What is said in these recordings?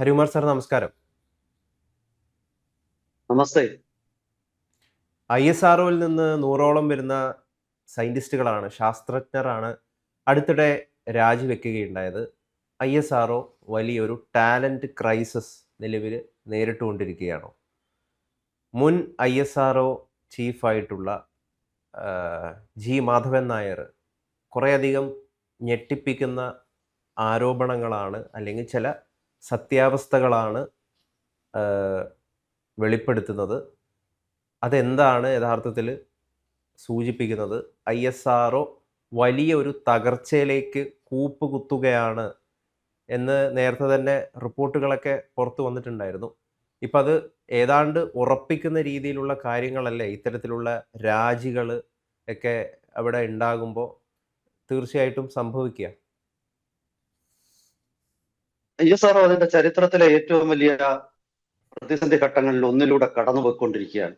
Harikumar sir നമസ്കാരം. നമസ്തേ. ISROയിൽ നിന്ന് 100ഓളം വരുന്ന സയന്റിസ്റ്റുകളാണ്, ശാസ്ത്രജ്ഞരാണ് അടുത്തിടെ രാജിവെക്കുകയുണ്ടായത്. ISRO വലിയൊരു ടാലന്റ് ക്രൈസിസ് നിലവിൽ നേരിട്ടുകൊണ്ടിരിക്കുകയാണ്. മുൻ ISRO ചീഫായിട്ടുള്ള ജി മാധവൻ നായർ കുറേയധികം ഞെട്ടിപ്പിക്കുന്ന ആരോപണങ്ങളാണ് അല്ലെങ്കിൽ ചില സത്യാവസ്ഥകളാണ് വെളിപ്പെടുത്തുന്നത്. അതെന്താണ് യഥാർത്ഥത്തിൽ സൂചിപ്പിക്കുന്നത്? ISRO വലിയ ഒരു തകർച്ചയിലേക്ക് കൂപ്പുകുത്തുകയാണ് എന്ന് നേരത്തെ തന്നെ റിപ്പോർട്ടുകളൊക്കെ പുറത്തു വന്നിട്ടുണ്ടായിരുന്നു. ഇപ്പം അത് ഏതാണ്ട് ഉറപ്പിക്കുന്ന രീതിയിലുള്ള കാര്യങ്ങളല്ലേ ഇത്തരത്തിലുള്ള രാജികൾ ഒക്കെ അവിടെ ഉണ്ടാകുമ്പോൾ തീർച്ചയായിട്ടും സംഭവിക്കുക. ISRO അതിന്റെ ചരിത്രത്തിലെ ഏറ്റവും വലിയ പ്രതിസന്ധി ഘട്ടങ്ങളിൽ ഒന്നിലൂടെ കടന്നുപോയിക്കൊണ്ടിരിക്കുകയാണ്.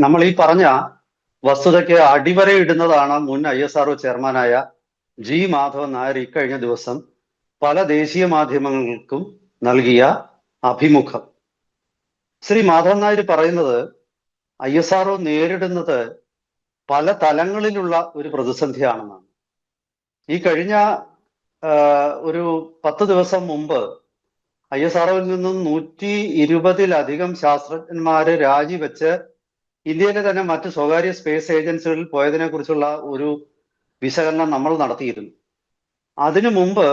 നമ്മൾ ഈ പറഞ്ഞ വസ്തുതയ്ക്ക് അടിവരയിടുന്നതാണ് മുൻ ISRO ചെയർമാനായ ജി മാധവൻ നായർ ഇക്കഴിഞ്ഞ ദിവസം പല ദേശീയ മാധ്യമങ്ങൾക്കും നൽകിയ അഭിമുഖം. ശ്രീ മാധവൻ നായർ പറയുന്നത് ISRO നേരിടുന്നത് പല തലങ്ങളിലുള്ള ഒരു പ്രതിസന്ധിയാണെന്നാണ്. ഈ കഴിഞ്ഞ ഒരു 10 ദിവസം മുമ്പ് ISROയിൽ നിന്നും 120-ലധികം ശാസ്ത്രജ്ഞന്മാര് രാജിവെച്ച് ഇന്ത്യയിലെ തന്നെ മറ്റ് സ്വകാര്യ സ്പേസ് ഏജൻസികളിൽ പോയതിനെ കുറിച്ചുള്ള ഒരു വിശകലനം നമ്മൾ നടത്തിയിരുന്നു. അതിനു മുമ്പ്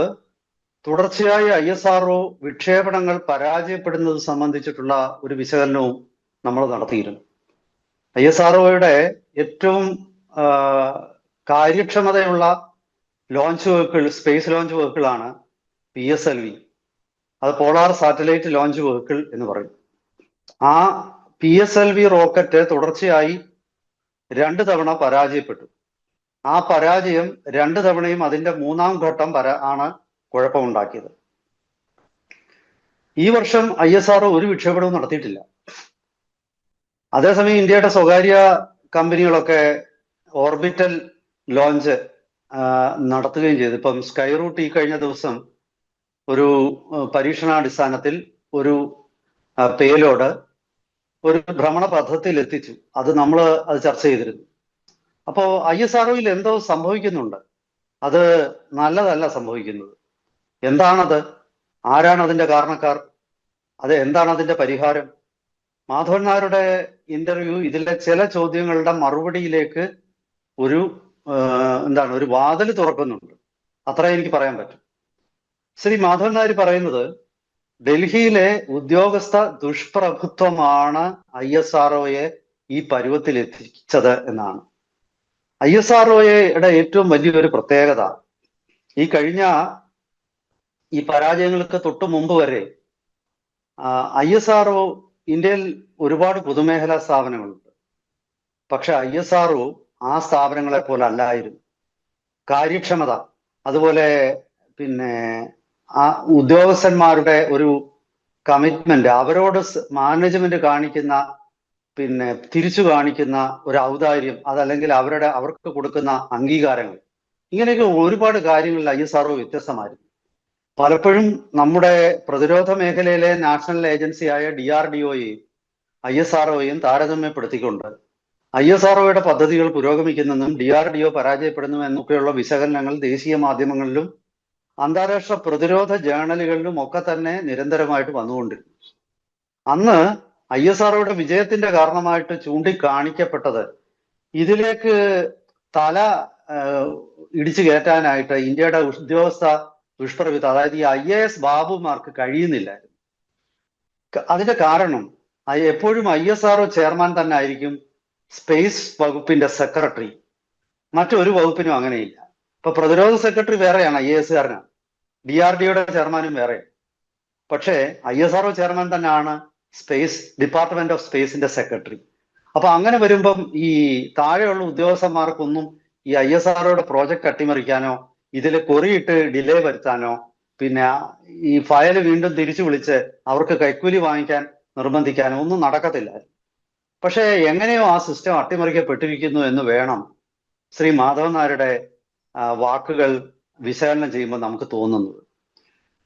തുടർച്ചയായി ISRO വിക്ഷേപണങ്ങൾ പരാജയപ്പെടുന്നത് സംബന്ധിച്ചിട്ടുള്ള ഒരു വിശകലനവും നമ്മൾ നടത്തിയിരുന്നു. ISROയുടെ ഏറ്റവും കാര്യക്ഷമതയുള്ള ലോഞ്ച് വെഹിക്കിൾ, സ്പേസ് ലോഞ്ച് വെഹിക്കിളാണ് PSLV. അത് പോളാർ സാറ്റലൈറ്റ് ലോഞ്ച് വെഹിക്കിൾ എന്ന് പറയും. ആ PSLV റോക്കറ്റ് തുടർച്ചയായി 2 തവണ പരാജയപ്പെട്ടു. ആ പരാജയം 2 തവണയും അതിന്റെ 3-ാം ഘട്ടം ആണ് കുഴപ്പമുണ്ടാക്കിയത്. ഈ വർഷം ISRO ഒരു വിക്ഷേപണവും നടത്തിയിട്ടില്ല. അതേസമയം ഇന്ത്യയുടെ സ്വകാര്യ കമ്പനികളൊക്കെ ഓർബിറ്റൽ ലോഞ്ച് നടത്തുകയും ചെയ്തു. ഇപ്പം സ്കൈ റൂട്ട് ഈ കഴിഞ്ഞ ദിവസം ഒരു പരീക്ഷണാടിസ്ഥാനത്തിൽ ഒരു പേലോഡ് ഒരു ഭ്രമണ പഥത്തിൽ എത്തിച്ചു. അത് ചർച്ച ചെയ്തിരുന്നു. അപ്പോൾ ISROയിൽ എന്തോ സംഭവിക്കുന്നുണ്ട്. അത് നല്ലതല്ല സംഭവിക്കുന്നത്. എന്താണത്? ആരാണ് അതിന്റെ കാരണക്കാർ? അത് എന്താണ് അതിന്റെ പരിഹാരം? മാധവൻ നായരുടെ ഇന്റർവ്യൂ ഇതിലെ ചില ചോദ്യങ്ങളുടെ മറുപടിയിലേക്ക് ഒരു ഒരു വാതിൽ തുറക്കുന്നുണ്ട്. അത്ര എനിക്ക് പറയാൻ പറ്റും. ശ്രീ മാധവൻ നായർ പറയുന്നത് ഡൽഹിയിലെ ഉദ്യോഗസ്ഥ ദുഷ്പ്രഭുത്വമാണ് ISROയെ ഈ പരുവത്തിൽ എത്തിച്ചത് എന്നാണ്. ISROയുടെ ഏറ്റവും വലിയൊരു പ്രത്യേകത, ഈ കഴിഞ്ഞ ഈ പരാജയങ്ങൾക്ക് തൊട്ടു മുമ്പ് വരെ ISRO ഇന്ത്യയിൽ ഒരുപാട് പൊതുമേഖലാ സ്ഥാപനങ്ങളുണ്ട്. പക്ഷെ ISRO ആ സ്ഥാപനങ്ങളെ പോലെ അല്ലായിരുന്നു. കാര്യക്ഷമത, അതുപോലെ ആ ഉദ്യോഗസ്ഥന്മാരുടെ ഒരു കമ്മിറ്റ്മെന്റ്, അവരോട് മാനേജ്മെന്റ് കാണിക്കുന്ന തിരിച്ചു കാണിക്കുന്ന ഒരു ഔദാര്യം, അതല്ലെങ്കിൽ അവർക്ക് കൊടുക്കുന്ന അംഗീകാരങ്ങൾ, ഇങ്ങനെയൊക്കെ ഒരുപാട് കാര്യങ്ങളിൽ ISRO വ്യത്യസ്തമായിരുന്നു. പലപ്പോഴും നമ്മുടെ പ്രതിരോധ മേഖലയിലെ നാഷണൽ ഏജൻസിയായ DRDOയെയും ISROയെയും താരതമ്യപ്പെടുത്തിക്കൊണ്ട് ISROയുടെ പദ്ധതികൾ പുരോഗമിക്കുന്നെന്നും DRDO പരാജയപ്പെടുന്നു എന്നൊക്കെയുള്ള വിശകലനങ്ങൾ ദേശീയ മാധ്യമങ്ങളിലും അന്താരാഷ്ട്ര പ്രതിരോധ ജേർണലുകളിലും ഒക്കെ തന്നെ നിരന്തരമായിട്ട് വന്നുകൊണ്ടിരുന്നു. അന്ന് ISROയുടെ വിജയത്തിന്റെ കാരണമായിട്ട് ചൂണ്ടിക്കാണിക്കപ്പെട്ടത് ഇതിലേക്ക് തല ഇടിച്ചു കയറ്റാനായിട്ട് ഇന്ത്യയുടെ ഉദ്യോഗസ്ഥ ദുഷ്പ്രഭുത്വം, അതായത് ഈ IAS ബാബുമാർക്ക് കഴിയുന്നില്ലായിരുന്നു. അതിന്റെ കാരണം എപ്പോഴും ISRO ചെയർമാൻ തന്നെ ആയിരിക്കും സ്പേസ് വകുപ്പിന്റെ സെക്രട്ടറി. മറ്റൊരു വകുപ്പിനും അങ്ങനെയില്ല. ഇപ്പൊ പ്രതിരോധ സെക്രട്ടറി വേറെയാണ്, IAS-കാരനാണ്. DRDOയുടെ ചെയർമാനും വേറെയാണ്. പക്ഷേ ISRO ചെയർമാൻ തന്നെയാണ് ഡിപ്പാർട്ട്മെന്റ് ഓഫ് സ്പേസിന്റെ സെക്രട്ടറി. അപ്പൊ അങ്ങനെ വരുമ്പം ഈ താഴെയുള്ള ഉദ്യോഗസ്ഥന്മാർക്കൊന്നും ഈ ISROയുടെ പ്രോജക്റ്റ് അട്ടിമറിക്കാനോ ഇതിൽ കൊറിയിട്ട് ഡിലേ വരുത്താനോ ഈ ഫയൽ വീണ്ടും തിരിച്ചു വിളിച്ച് അവർക്ക് കൈക്കൂലി വാങ്ങിക്കാൻ നിർബന്ധിക്കാനോ ഒന്നും നടക്കത്തില്ല. പക്ഷേ എങ്ങനെയോ ആ സിസ്റ്റം അട്ടിമറിക്കപ്പെട്ടിരിക്കുന്നു എന്ന് വേണം ശ്രീ മാധവൻ നായരുടെ വാക്കുകൾ വിശകലനം ചെയ്യുമ്പോൾ നമുക്ക് തോന്നുന്നത്.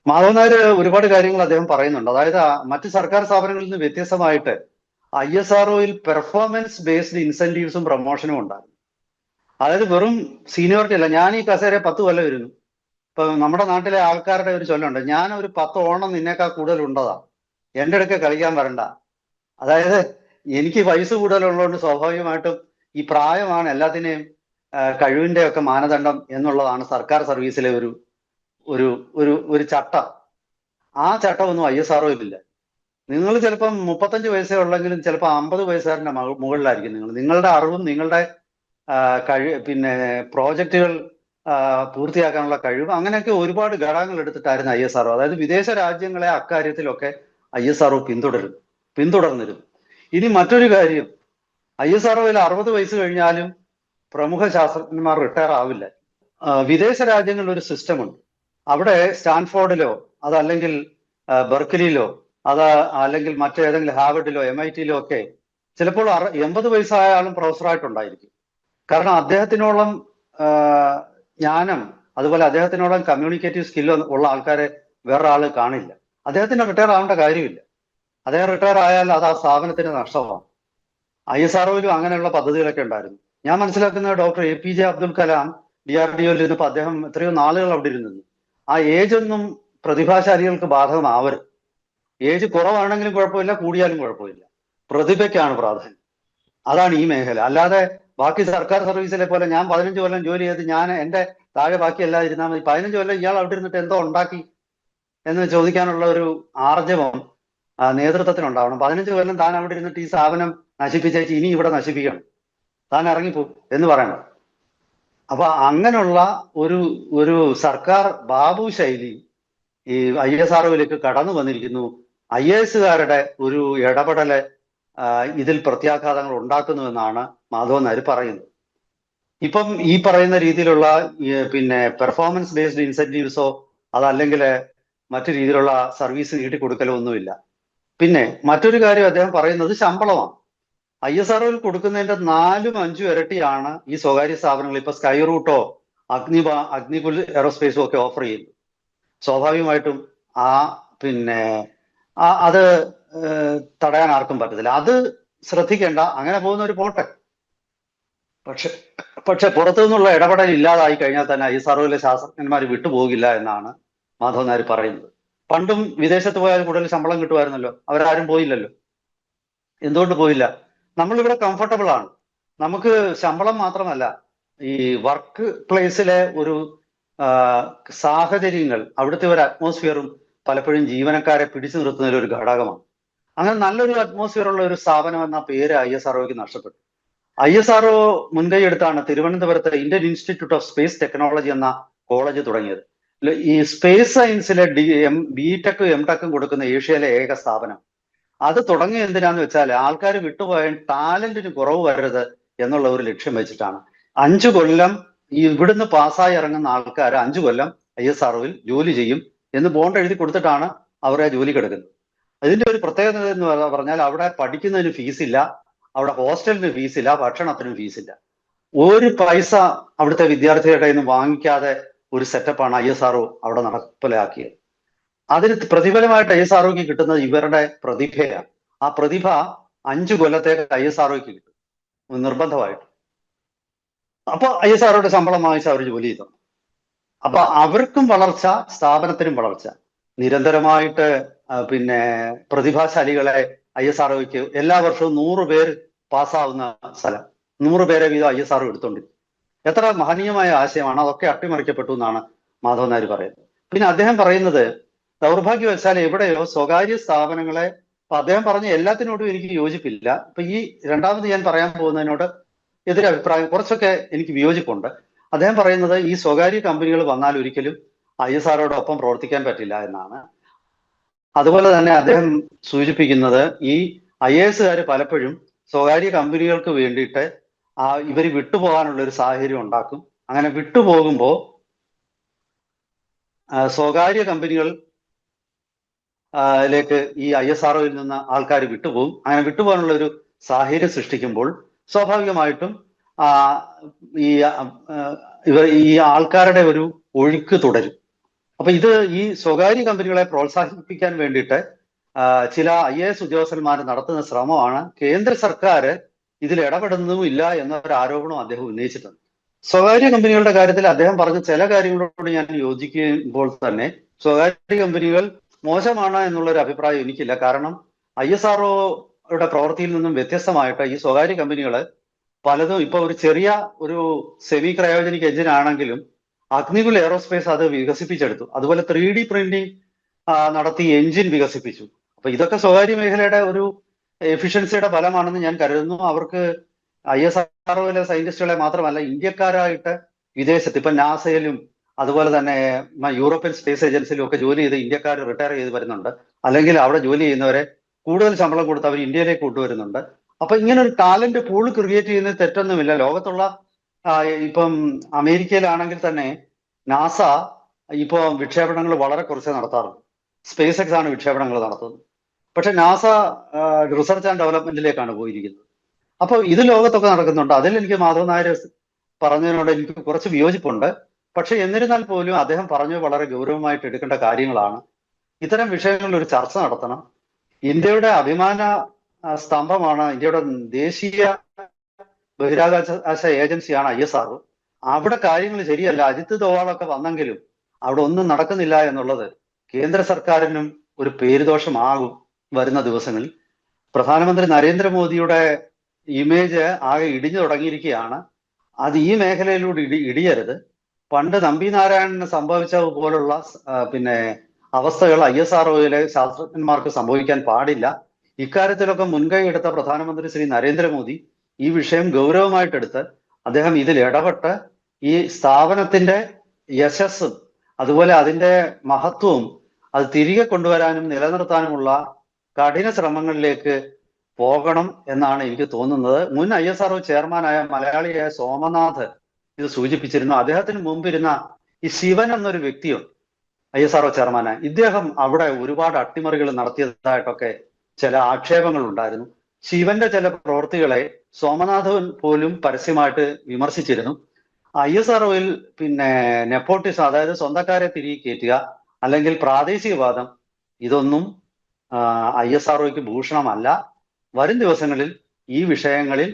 മാധവൻ നായർ ഒരുപാട് കാര്യങ്ങൾ അദ്ദേഹം പറയുന്നുണ്ട്. അതായത് മറ്റ് സർക്കാർ സ്ഥാപനങ്ങളിൽ നിന്ന് വ്യത്യസ്തമായിട്ട് ISROയിൽ പെർഫോമൻസ് ബേസ്ഡ് ഇൻസെന്റീവ്സും പ്രൊമോഷനും ഉണ്ടാകും. അതായത് വെറും സീനിയോറിറ്റി അല്ല. ഞാൻ ഈ കസേര 10 കൊല്ലം ഇരുന്നു. ഇപ്പൊ നമ്മുടെ നാട്ടിലെ ആൾക്കാരുടെ ഒരു ചൊല്ലുണ്ട്, ഞാൻ ഒരു 10 ഓണം നിന്നേക്കാൾ കൂടുതൽ ഉണ്ടതാ, എന്റെ അടുക്ക കളിക്കാൻ വരണ്ട. അതായത് എനിക്ക് വയസ്സ് കൂടുതലുള്ളതുകൊണ്ട് സ്വാഭാവികമായിട്ടും ഈ പ്രായമാണ് എല്ലാത്തിനെയും കഴിവിന്റെ ഒക്കെ മാനദണ്ഡം എന്നുള്ളതാണ് സർക്കാർ സർവീസിലെ ഒരു ഒരു ഒരു ഒരു ചട്ടം. ആ ചട്ടമൊന്നും ISROയിലില്ല. നിങ്ങൾ ചിലപ്പം 35 വയസ്സേ ഉള്ളെങ്കിലും ചിലപ്പോൾ 50 വയസ്സുകാരന്റെ മുകളിലായിരിക്കും നിങ്ങളുടെ അറിവും നിങ്ങളുടെ പിന്നെ പ്രോജക്റ്റുകൾ പൂർത്തിയാക്കാനുള്ള കഴിവ്, അങ്ങനെയൊക്കെ ഒരുപാട് ഘടകങ്ങൾ എടുത്തിട്ടായിരുന്നു ISRO. അതായത് വിദേശ രാജ്യങ്ങളെ അക്കാര്യത്തിലൊക്കെ ISRO പിന്തുടർന്നിരുന്നു. ഇനി മറ്റൊരു കാര്യം, ISROയിൽ 60 വയസ്സ് കഴിഞ്ഞാലും പ്രമുഖ ശാസ്ത്രജ്ഞന്മാർ റിട്ടയർ ആവില്ല. വിദേശ രാജ്യങ്ങളിൽ ഒരു സിസ്റ്റം ഉണ്ട്. അവിടെ സ്റ്റാൻഫോർഡിലോ അതല്ലെങ്കിൽ ബെർക്കലിയിലോ അല്ലെങ്കിൽ മറ്റേതെങ്കിലും ഹാർവർഡിലോ MITയിലോ ഒക്കെ ചിലപ്പോൾ 80 വയസ്സായ ആളും പ്രൊഫസറായിട്ടുണ്ടായിരിക്കും. കാരണം അദ്ദേഹത്തിനോളം ജ്ഞാനം, അതുപോലെ അദ്ദേഹത്തിനോളം കമ്മ്യൂണിക്കേറ്റീവ് സ്കില്ല് ഉള്ള ആൾക്കാരെ വേറൊരാള് കാണില്ല. അദ്ദേഹത്തിന് റിട്ടയർ ആവേണ്ട കാര്യമില്ല. അദ്ദേഹം റിട്ടയർ ആയാൽ അത് ആ സ്ഥാപനത്തിന് നഷ്ടമാണ്. ISROയിലും അങ്ങനെയുള്ള പദ്ധതികളൊക്കെ ഉണ്ടായിരുന്നു. ഞാൻ മനസ്സിലാക്കുന്ന ഡോക്ടർ APJ അബ്ദുൽ കലാം DRDOയിൽ ഇരുന്നപ്പോൾ അദ്ദേഹം എത്രയോ നാളുകൾ അവിടെ ഇരുന്നു. ആ ഏജ് ഒന്നും പ്രതിഭാശാലികൾക്ക് ബാധകമാവരുത്. ഏജ് കുറവാണെങ്കിലും കുഴപ്പമില്ല, കൂടിയാലും കുഴപ്പമില്ല. പ്രതിഭയ്ക്കാണ് പ്രാധാന്യം. അതാണ് ഈ മേഖല. അല്ലാതെ ബാക്കി സർക്കാർ സർവീസിലെ പോലെ ഞാൻ 15 കൊല്ലം ജോലി ചെയ്ത് ഞാൻ എന്റെ താഴെ ബാക്കി എല്ലാവരും ഇരുന്നാൽ മതി, 15 കൊല്ലം ഇയാൾ അവിടെ ഇരുന്നിട്ട് എന്തോ ഉണ്ടാക്കി എന്ന് ചോദിക്കാനുള്ള ഒരു ആർജവം നേതൃത്വത്തിനുണ്ടാവണം. 15 കൊല്ലം താൻ അവിടെ ഇരുന്നിട്ട് ഈ സ്ഥാപനം നശിപ്പിച്ചേച്ച് ഇനി ഇവിടെ നശിപ്പിക്കണം, താൻ ഇറങ്ങിപ്പോകും എന്ന് പറയണം. അപ്പൊ അങ്ങനെയുള്ള ഒരു ഒരു സർക്കാർ ബാബു ശൈലി ഈ ISROയിലേക്ക് കടന്നു വന്നിരിക്കുന്നു. IASകാരുടെ ഒരു ഇടപെടല് ഇതിൽ പ്രത്യാഘാതങ്ങൾ ഉണ്ടാക്കുന്നുവെന്നാണ് മാധവൻ നായർ പറയുന്നത്. ഇപ്പം ഈ പറയുന്ന രീതിയിലുള്ള പിന്നെ പെർഫോമൻസ് ബേസ്ഡ് ഇൻസെന്റീവ്സോ അതല്ലെങ്കിൽ മറ്റു രീതിയിലുള്ള സർവീസ് നീട്ടിക്കൊടുക്കലോ ഒന്നുമില്ല. പിന്നെ മറ്റൊരു കാര്യം അദ്ദേഹം പറയുന്നത് ശമ്പളമാണ്. ISROയിൽ കൊടുക്കുന്നതിന്റെ 4-5 ഇരട്ടിയാണ് ഈ സ്വകാര്യ സ്ഥാപനങ്ങൾ ഇപ്പൊ സ്കൈ റൂട്ടോ അഗ്നികുൽ എയറോസ്പേസും ഒക്കെ ഓഫർ ചെയ്യുന്നു. സ്വാഭാവികമായിട്ടും പിന്നെ അത് തടയാൻ ആർക്കും പറ്റത്തില്ല. അത് ശ്രദ്ധിക്കേണ്ട, അങ്ങനെ പോകുന്നവർ പോട്ടെ. പക്ഷെ പുറത്തു നിന്നുള്ള ഇടപെടൽ ഇല്ലാതായി കഴിഞ്ഞാൽ തന്നെ ISROയിലെ ശാസ്ത്രജ്ഞന്മാർ വിട്ടുപോകില്ല എന്നാണ് മാധവൻ നായർ പറയുന്നത്. പണ്ടും വിദേശത്ത് പോയാൽ കൂടുതൽ ശമ്പളം കിട്ടുമായിരുന്നല്ലോ, അവരാരും പോയില്ലല്ലോ. എന്തുകൊണ്ട് പോയില്ല? നമ്മളിവിടെ കംഫർട്ടബിൾ ആണ്. നമുക്ക് ശമ്പളം മാത്രമല്ല, ഈ വർക്ക് പ്ലേസിലെ ഒരു സാഹചര്യങ്ങൾ, അവിടുത്തെ ഒരു അറ്റ്മോസ്ഫിയറും പലപ്പോഴും ജീവനക്കാരെ പിടിച്ചു നിർത്തുന്നതിൽ ഒരു ഘടകമാണ്. അങ്ങനെ നല്ലൊരു അറ്റ്മോസ്ഫിയർ ഉള്ള ഒരു സ്ഥാപനം എന്ന പേര് ISROയ്ക്ക് നഷ്ടപ്പെട്ടു. ISRO മുൻകൈ എടുത്താണ് തിരുവനന്തപുരത്ത് Indian institute of space technology എന്ന കോളേജ് തുടങ്ങിയത്. ഈ സ്പേസ് സയൻസിലെ BTech MTech കൊടുക്കുന്ന ഏഷ്യയിലെ ഏക സ്ഥാപനം. അത് തുടങ്ങിയ എന്തിനാന്ന് വെച്ചാൽ ആൾക്കാർ വിട്ടുപോയ ടാലന്റിന് കുറവ് വരരുത് എന്നുള്ള ഒരു ലക്ഷ്യം വെച്ചിട്ടാണ്. 5 കൊല്ലം ഇവിടുന്ന് പാസ്സായി ഇറങ്ങുന്ന ആൾക്കാർ 5 കൊല്ലം ISROയിൽ ജോലി ചെയ്യും എന്ന് ബോണ്ട് എഴുതി കൊടുത്തിട്ടാണ് അവരെ ജോലി കിടക്കുന്നത്. അതിന്റെ ഒരു പ്രത്യേകത എന്ന് പറഞ്ഞാൽ അവിടെ പഠിക്കുന്നതിന് ഫീസില്ല, അവിടെ ഹോസ്റ്റലിന് ഫീസില്ല, ഭക്ഷണത്തിനും ഫീസില്ല. ഒരു പൈസ അവിടുത്തെ വിദ്യാർത്ഥികളുടെ നിന്ന് വാങ്ങിക്കാതെ ഒരു സെറ്റപ്പാണ് ISRO അവിടെ നടപ്പിലാക്കിയത്. അതിന് പ്രതിഫലമായിട്ട് ISROയ്ക്ക് കിട്ടുന്നത് ഇവരുടെ പ്രതിഭയാണ്. ആ പ്രതിഭ 5 കൊല്ലത്തേക്ക് ISROയ്ക്ക് കിട്ടും നിർബന്ധമായിട്ട്. അപ്പൊ ISROയുടെ ശമ്പളം വാങ്ങിച്ച് അവർ ജോലി ചെയ്തു. അപ്പൊ അവർക്കും വളർച്ച, സ്ഥാപനത്തിനും വളർച്ച. നിരന്തരമായിട്ട് പിന്നെ പ്രതിഭാശാലികളെ ISROയ്ക്ക് എല്ലാ വർഷവും 100 പേര് പാസ്സാവുന്ന സ്ഥലം, 100 പേരെ വീതം ISRO എടുത്തോണ്ടിരിക്കും. എത്ര മഹനീയമായ ആശയമാണ്. അതൊക്കെ അട്ടിമറിക്കപ്പെട്ടു എന്നാണ് മാധവൻ നായർ പറയുന്നത്. പിന്നെ അദ്ദേഹം പറയുന്നത് ദൗർഭാഗ്യവശാൽ എവിടെയോ സ്വകാര്യ സ്ഥാപനങ്ങളെ, അദ്ദേഹം പറഞ്ഞ എല്ലാത്തിനോടും എനിക്ക് യോജിപ്പില്ല. ഇപ്പൊ ഈ രണ്ടാമത് ഞാൻ പറയാൻ പോകുന്നതിനോട് എതിരഭിപ്രായം കുറച്ചൊക്കെ എനിക്ക് വിയോജിപ്പുണ്ട്. അദ്ദേഹം പറയുന്നത് ഈ സ്വകാര്യ കമ്പനികൾ വന്നാൽ ഒരിക്കലും ISROയോടൊപ്പം പ്രവർത്തിക്കാൻ പറ്റില്ല എന്നാണ്. അതുപോലെ തന്നെ അദ്ദേഹം സൂചിപ്പിക്കുന്നത് ഈ IASകാർ പലപ്പോഴും സ്വകാര്യ കമ്പനികൾക്ക് വേണ്ടിയിട്ട് ഇവർ വിട്ടുപോകാനുള്ള ഒരു സാഹചര്യം ഉണ്ടാക്കും. അങ്ങനെ വിട്ടുപോകുമ്പോൾ സ്വകാര്യ കമ്പനികൾ ലേക്ക് ഈ ISROയിൽ നിന്ന് ആൾക്കാർ വിട്ടുപോകും. അങ്ങനെ വിട്ടുപോകാനുള്ള ഒരു സാഹചര്യം സൃഷ്ടിക്കുമ്പോൾ സ്വാഭാവികമായിട്ടും ഈ ആൾക്കാരുടെ ഒരു ഒഴുക്ക് തുടരും. അപ്പൊ ഇത് ഈ സ്വകാര്യ കമ്പനികളെ പ്രോത്സാഹിപ്പിക്കാൻ വേണ്ടിയിട്ട് ചില IAS ഉദ്യോഗസ്ഥന്മാർ നടത്തുന്ന ശ്രമമാണ്. കേന്ദ്ര സർക്കാർ ഇതിൽ ഇടപെടുന്നതുമില്ല എന്നൊരു ആരോപണം അദ്ദേഹം ഉന്നയിച്ചിട്ടുണ്ട്. സ്വകാര്യ കമ്പനികളുടെ കാര്യത്തിൽ അദ്ദേഹം പറഞ്ഞ ചില കാര്യങ്ങളോട് ഞാൻ യോജിക്കുമ്പോൾ തന്നെ സ്വകാര്യ കമ്പനികൾ മോശമാണ് എന്നുള്ളൊരു അഭിപ്രായം എനിക്കില്ല. കാരണം ISROയുടെ പ്രവൃത്തിയിൽ നിന്നും വ്യത്യസ്തമായിട്ട് ഈ സ്വകാര്യ കമ്പനികൾ പലതും ഇപ്പൊ ഒരു ചെറിയ ഒരു സെമി ക്രയോജനിക് എഞ്ചിൻ ആണെങ്കിലും അഗ്നികുൽ എയറോസ്പേസ് അത് വികസിപ്പിച്ചെടുത്തു. അതുപോലെ 3D പ്രിന്റിംഗ് നടത്തി എഞ്ചിൻ വികസിപ്പിച്ചു. അപ്പൊ ഇതൊക്കെ സ്വകാര്യ മേഖലയുടെ ഒരു എഫിഷ്യൻസിയുടെ ഫലമാണെന്ന് ഞാൻ കരുതുന്നു. അവർക്ക് ISROയിലെ സയന്റിസ്റ്റുകളെ മാത്രമല്ല, ഇന്ത്യക്കാരായിട്ട് വിദേശത്ത് ഇപ്പൊ നാസയിലും അതുപോലെ തന്നെ യൂറോപ്യൻ സ്പേസ് ഏജൻസിയിലും ഒക്കെ ജോലി ചെയ്ത് ഇന്ത്യക്കാർ റിട്ടയർ ചെയ്ത് വരുന്നുണ്ട്. അല്ലെങ്കിൽ അവിടെ ജോലി ചെയ്യുന്നവരെ കൂടുതൽ ശമ്പളം കൊടുത്ത് അവർ ഇന്ത്യയിലേക്ക് കൊണ്ടുവരുന്നുണ്ട്. അപ്പൊ ഇങ്ങനെ ഒരു ടാലന്റ് പൂൾ ക്രിയേറ്റ് ചെയ്യുന്നത് തെറ്റൊന്നുമില്ല. ലോകത്തുള്ള ഇപ്പം അമേരിക്കയിലാണെങ്കിൽ തന്നെ നാസ ഇപ്പോൾ വിക്ഷേപണങ്ങൾ വളരെ കുറച്ച് നടത്താറുണ്ട്. സ്പേസ് എക്സ് ആണ് വിക്ഷേപണങ്ങൾ നടത്തുന്നത്. പക്ഷെ നാസ റിസർച്ച് ആൻഡ് ഡെവലപ്മെന്റിലേക്കാണ് പോയിരിക്കുന്നത്. അപ്പോൾ ഇത് ലോകത്തൊക്കെ നടക്കുന്നുണ്ട്. അതിൽ എനിക്ക് മാധവൻ നായർ പറഞ്ഞതിനോട് എനിക്ക് കുറച്ച് വിയോജിപ്പുണ്ട്. പക്ഷെ എന്നിരുന്നാൽ പോലും അദ്ദേഹം പറഞ്ഞത് വളരെ ഗൗരവമായിട്ട് എടുക്കേണ്ട കാര്യങ്ങളാണ്. ഇത്തരം വിഷയങ്ങളിൽ ഒരു ചർച്ച നടത്തണം. ഇന്ത്യയുടെ അഭിമാന സ്തംഭമാണ്, ഇന്ത്യയുടെ ദേശീയ ബഹിരാകാശ ഏജൻസിയാണ് ISRO. അവിടെ കാര്യങ്ങൾ ശരിയല്ല. അജിത് ദോവാളൊക്കെ വന്നെങ്കിലും അവിടെ ഒന്നും നടക്കുന്നില്ല എന്നുള്ളത് കേന്ദ്ര സർക്കാരിനും ഒരു പേരുദോഷമാകും വരുന്ന ദിവസങ്ങളിൽ. പ്രധാനമന്ത്രി നരേന്ദ്രമോദിയുടെ ഇമേജ് ആകെ ഇടിഞ്ഞു തുടങ്ങിയിരിക്കുകയാണ്. അത് ഈ മേഖലയിലൂടെ ഇടിയരുത്. പണ്ട് നമ്പി നാരായണന് സംഭവിച്ചതുപോലുള്ള അവസ്ഥകൾ ISROയിലെ ശാസ്ത്രജ്ഞന്മാർക്ക് സംഭവിക്കാൻ പാടില്ല. ഇക്കാര്യത്തിലൊക്കെ മുൻകൈ എടുത്ത പ്രധാനമന്ത്രി ശ്രീ നരേന്ദ്രമോദി ഈ വിഷയം ഗൗരവമായിട്ടെടുത്ത് അദ്ദേഹം ഇതിൽ ഇടപെട്ട് ഈ സ്ഥാപനത്തിന്റെ യശസ്സും അതുപോലെ അതിന്റെ മഹത്വവും അത് തിരികെ കൊണ്ടുവരാനും നിലനിർത്താനുമുള്ള കഠിന ശ്രമങ്ങളിലേക്ക് പോകണം എന്നാണ് എനിക്ക് തോന്നുന്നത്. മുൻ ISRO ചെയർമാനായ മലയാളിയായ സോമനാഥ് ഇത് സൂചിപ്പിച്ചിരുന്നു. അദ്ദേഹത്തിന് മുമ്പിരുന്ന ഈ ശിവൻ എന്നൊരു വ്യക്തിയുണ്ട്, ISRO ചെയർമാനായ. ഇദ്ദേഹം അവിടെ ഒരുപാട് അട്ടിമറികൾ നടത്തിയതായിട്ടൊക്കെ ചില ആക്ഷേപങ്ങൾ ഉണ്ടായിരുന്നു. ശിവന്റെ ചില പ്രവൃത്തികളെ സോമനാഥൻ പോലും പരസ്യമായിട്ട് വിമർശിച്ചിരുന്നു. ISROയിൽ നെപ്പോട്ടിസം, അതായത് സ്വന്തക്കാരെ തിരികെ കയറ്റുക അല്ലെങ്കിൽ പ്രാദേശികവാദം, ഇതൊന്നും ISROയ്ക്ക് ഭൂഷണമല്ല. വരും ദിവസങ്ങളിൽ ഈ വിഷയങ്ങളിൽ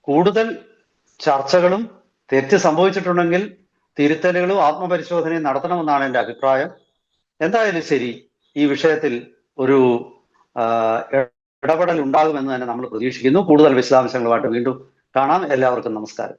കൂടുതൽ ചർച്ചകളും തെറ്റ് സംഭവിച്ചിട്ടുണ്ടെങ്കിൽ തിരുത്തലുകളും ആത്മപരിശോധനയും നടത്തണമെന്നാണ് എൻ്റെ അഭിപ്രായം. എന്തായാലും ശരി, ഈ വിഷയത്തിൽ ഒരു ഇടപെടൽ ഉണ്ടാകുമെന്ന് തന്നെ നമ്മൾ പ്രതീക്ഷിക്കുന്നു. കൂടുതൽ വിശദാംശങ്ങളുമായിട്ട് വീണ്ടും കാണാം. എല്ലാവർക്കും നമസ്കാരം.